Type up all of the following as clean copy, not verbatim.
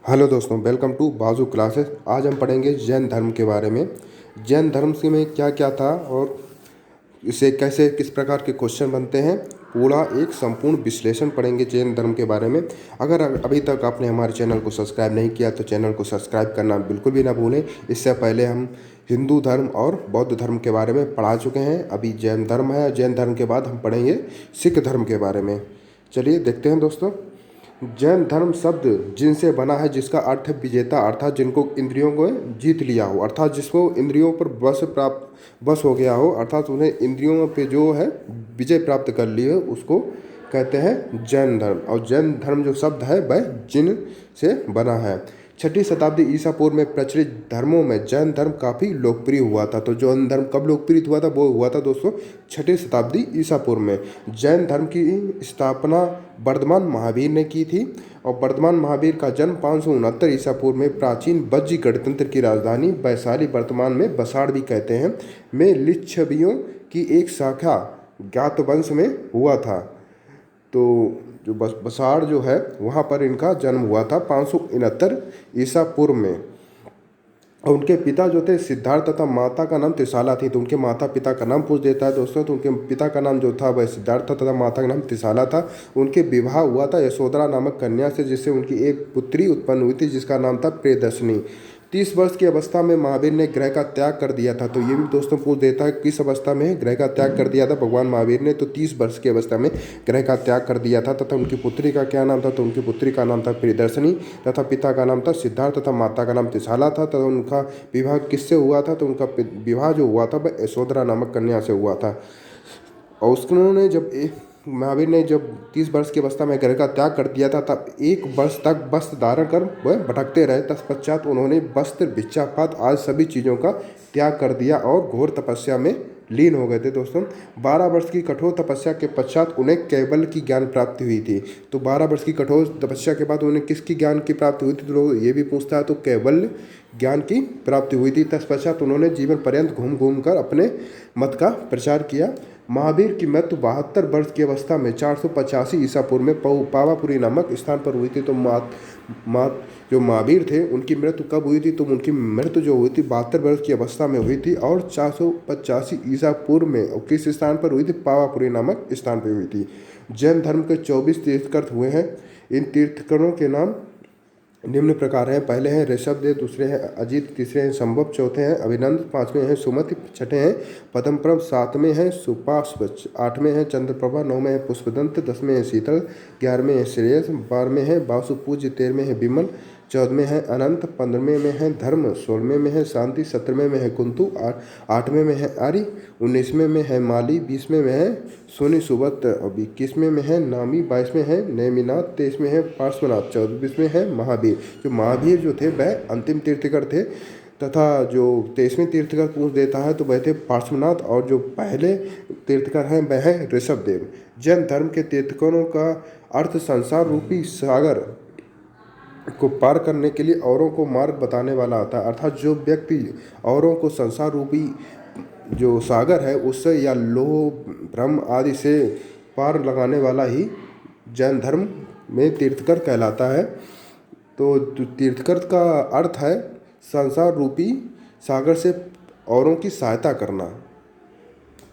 Hello दोस्तों, welcome to बाजू classes. आज हम पढ़ेंगे जैन धर्म के बारे में। जैन धर्म से में क्या क्या था और इसे कैसे किस प्रकार के क्वेश्चन बनते हैं, पूरा एक संपूर्ण विश्लेषण पढ़ेंगे जैन धर्म के बारे में। अगर अभी तक आपने हमारे चैनल को सब्सक्राइब नहीं किया तो चैनल को सब्सक्राइब करना बिल्कुल भी ना भूलें। इससे पहले हम हिंदू धर्म और बौद्ध धर्म के बारे में पढ़ा चुके हैं। अभी जैन धर्म है। जैन धर्म के बाद हम पढ़ेंगे सिख धर्म के बारे में। चलिए देखते हैं दोस्तों। जैन धर्म शब्द जिनसे बना है, जिसका अर्थ है विजेता, अर्थात जिनको इंद्रियों को जीत लिया हो, अर्थात जिसको इंद्रियों पर बस हो गया हो, अर्थात उन्हें इंद्रियों पे जो है विजय प्राप्त कर ली है, उसको कहते हैं जैन धर्म। और जैन धर्म जो शब्द है वह जिन से बना है। 6ठी शताब्दी ईसा पूर्व में प्रचलित धर्मों में जैन धर्म काफ़ी लोकप्रिय हुआ था। तो जैन धर्म कब लोकप्रिय हुआ था? वो हुआ था दोस्तों 6ठी शताब्दी ईसा पूर्व में। जैन धर्म की स्थापना वर्धमान महावीर ने की थी और वर्धमान महावीर का जन्म 569 ईसा पूर्व में प्राचीन बज्जी गणतंत्र की राजधानी वैशाली, वर्तमान में बसाड़ भी कहते हैं, में लिच्छवियों की एक शाखा ज्ञात वंश में हुआ था। तो जो बसाड़ जो है वहाँ पर इनका जन्म हुआ था 569 ईसा पूर्व में। और उनके पिता जो थे सिद्धार्थ तथा माता का नाम त्रिशाला थी। तो उनके माता पिता का नाम पूछ देता है दोस्तों। तो उनके पिता का नाम जो था वह सिद्धार्थ तथा माता का नाम त्रिशाला था। उनके विवाह हुआ था यशोधरा नामक कन्या से, जिससे उनकी एक पुत्री उत्पन्न हुई थी जिसका नाम था प्रियदर्शनी। 30 वर्ष की अवस्था में महावीर ने ग्रह का त्याग कर दिया था। तो ये भी दोस्तों पूछ देता है किस अवस्था में ग्रह का त्याग कर दिया था भगवान महावीर ने? तो 30 वर्ष की अवस्था में ग्रह का त्याग कर दिया था। तथा उनकी पुत्री का क्या नाम था? तो उनकी पुत्री का नाम था प्रियदर्शनी तथा पिता का नाम था सिद्धार्थ तथा माता का नाम त्रिशाला था। तथा उनका विवाह किससे हुआ था? तो उनका विवाह जो हुआ था वह यशोधरा नामक कन्या से हुआ था। और उन्होंने महावीर ने जब 30 वर्ष की अवस्था में घर का त्याग कर दिया था, तब 1 वर्ष तक वस्त्र धारण कर वह भटकते रहे। तत्पश्चात उन्होंने वस्त्र, भिक्षापात आदि सभी चीज़ों का त्याग कर दिया और घोर तपस्या में लीन हो गए थे दोस्तों। 12 वर्ष की कठोर तपस्या के पश्चात उन्हें कैवल्य की ज्ञान प्राप्ति हुई थी। तो 12 वर्ष की कठोर तपस्या के बाद उन्हें किसकी ज्ञान की प्राप्ति हुई थी? तो लोग ये भी पूछता है। तो कैवल्य ज्ञान की प्राप्ति हुई थी। तत्पश्चात उन्होंने जीवन पर्यंत घूम घूम कर अपने मत का प्रचार किया। महावीर की मृत्यु 72 वर्ष की अवस्था में 485 ईसा पूर्व में पावापुरी नामक स्थान पर हुई थी। तो जो महावीर थे उनकी मृत्यु कब हुई थी? तो उनकी मृत्यु जो हुई थी 72 वर्ष की अवस्था में हुई थी और 485 ईसा पूर्व में। और किस स्थान पर हुई थी? पावापुरी नामक स्थान पर हुई थी। जैन धर्म के 24 तीर्थंकर हुए हैं। इन तीर्थंकरों के नाम निम्न प्रकार हैं। पहले हैं ऋषभदेव, दूसरे हैं अजित, तीसरे हैं संभव, चौथे हैं अभिनंद, पांचवें हैं सुमति, छठे हैं पद्मप्रभ, सातवें हैं सुपार्श्व, आठवें हैं चंद्रप्रभा, नौवें हैं पुष्पदंत, 10वें हैं शीतल, 11वें हैं श्रेयस, 12वें हैं वासुपूज्य, 13वें हैं विमल, 14वें हैं अनंत, 15वें में है धर्म, 16वें में है शांति, 17वें में है कुंतु, 8वें में है आर्य, 19वें में है माली, 20वें में है सोनी सुबत, 21वें में है नामी, 22वें है नेमिनाथ, 23वें है पार्श्वनाथ, 24वें है महावीर। जो महावीर जो थे वह अंतिम तीर्थकर थे। तथा जो 23वें तीर्थकर पूछ देता है तो वह थे पार्श्वनाथ। और जो पहले तीर्थकर हैं वह है ऋषभदेव। जैन धर्म के तीर्थकरों का अर्थ संसार रूपी सागर को पार करने के लिए औरों को मार्ग बताने वाला होता है। अर्थात जो व्यक्ति औरों को संसार रूपी जो सागर है उससे या लोह भ्रम आदि से पार लगाने वाला ही जैन धर्म में तीर्थकर कहलाता है। तो तीर्थकर का अर्थ है संसार रूपी सागर से औरों की सहायता करना।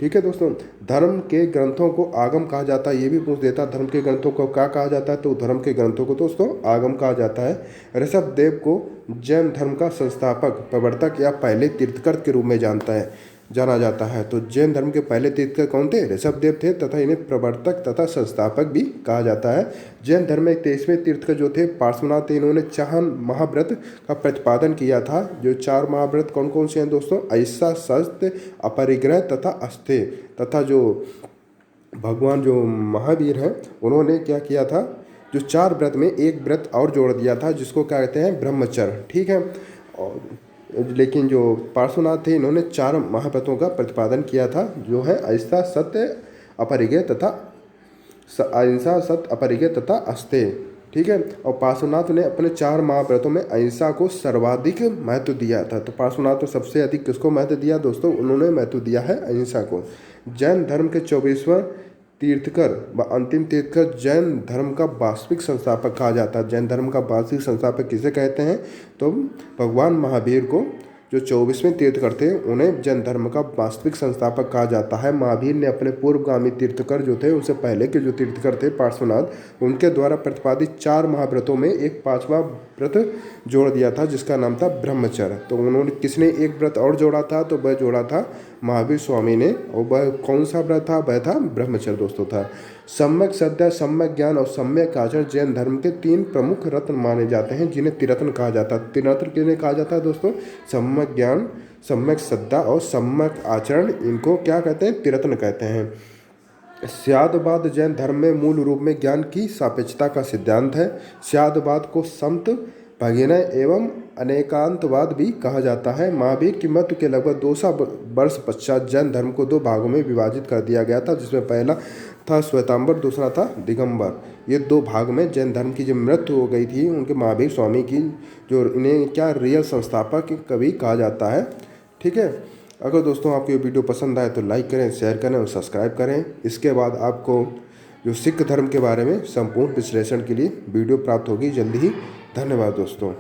ठीक है दोस्तों। धर्म के ग्रंथों को आगम कहा जाता है। ये भी पूछ देता है धर्म के ग्रंथों को क्या कहा जाता है? तो धर्म के ग्रंथों को दोस्तों आगम कहा जाता है। ऋषभदेव को जैन धर्म का संस्थापक, प्रवर्तक या पहले तीर्थकर के रूप में जाना जाता है। तो जैन धर्म के पहले तीर्थकर कौन थे? ऋषभदेव थे तथा इन्हें प्रवर्तक तथा संस्थापक भी कहा जाता है। जैन धर्म में 23वें तीर्थकर जो थे पार्श्वनाथ थे। इन्होंने 4 महाव्रत का प्रतिपादन किया था। जो 4 महाव्रत कौन कौन से हैं दोस्तों? ऐसा, सत्य, अपरिग्रह तथा अस्तेय। तथा जो भगवान जो महावीर हैं उन्होंने क्या किया था? जो 4 व्रत में एक व्रत और जोड़ दिया था जिसको क्या कहते हैं? ब्रह्मचर्य। ठीक है। और लेकिन जो पार्श्वनाथ थे इन्होंने 4 महाव्रतों का प्रतिपादन किया था, जो है अहिंसा, सत्य, अपरिग्रह तथा अहिंसा, सत्य, अपरिग्रह तथा अस्तेय। ठीक है। और पार्श्वनाथ ने अपने 4 महाव्रतों में अहिंसा को सर्वाधिक महत्व दिया था। तो पार्श्वनाथ तो सबसे अधिक किसको महत्व दिया दोस्तों? उन्होंने महत्व दिया है अहिंसा को। जैन धर्म के 24वां तीर्थकर व अंतिम तीर्थकर जैन धर्म का वास्तविक संस्थापक कहा जाता है। जैन धर्म का वास्तविक संस्थापक किसे कहते हैं? तो भगवान महावीर को, जो 24वें तीर्थकर थे, उन्हें जैन धर्म का वास्तविक संस्थापक कहा जाता है। महावीर ने अपने पूर्वगामी तीर्थकर जो थे, उनसे पहले के जो तीर्थकर थे पार्श्वनाथ, उनके द्वारा प्रतिपादित 4 महाव्रतों में एक 5वां व्रत जोड़ दिया था, जिसका नाम था ब्रह्मचर्य। तो उन्होंने, किसने एक व्रत और जोड़ा था? तो वह जोड़ा था महावीर स्वामी ने। और वह कौन सा व्रत था? वह था ब्रह्मचर्य दोस्तों था। सम्यक श्रद्धा, सम्यक ज्ञान और सम्यक आचरण जैन धर्म के 3 प्रमुख रत्न माने जाते हैं, जिन्हें त्रिरत्न कहा जाता है। त्रिरत्न किन्हें कहा जाता है दोस्तों? सम्यक ज्ञान, सम्यक श्रद्धा और सम्यक आचरण, इनको क्या कहते हैं? त्रिरत्न कहते हैं। स्यादवाद जैन धर्म में मूल रूप में ज्ञान की सापेक्षता का सिद्धांत है। स्यादवाद को समत, भगिनय एवं अनेकांतवाद भी कहा जाता है। महावीर की मृत्यु के लगभग 200 वर्ष पश्चात जैन धर्म को 2 भागों में विभाजित कर दिया गया था, जिसमें पहला था श्वेतांबर, दूसरा था दिगंबर। ये 2 भाग में जैन धर्म की जब मृत्यु हो गई थी उनके महावीर स्वामी की, जो इन्हें क्या रियल संस्थापक कभी कहा जाता है। ठीक है, अगर दोस्तों आपको ये वीडियो पसंद आए तो लाइक करें, शेयर करें और सब्सक्राइब करें। इसके बाद आपको जो सिख धर्म के बारे में संपूर्ण विश्लेषण के लिए वीडियो प्राप्त होगी जल्दी ही। धन्यवाद दोस्तों।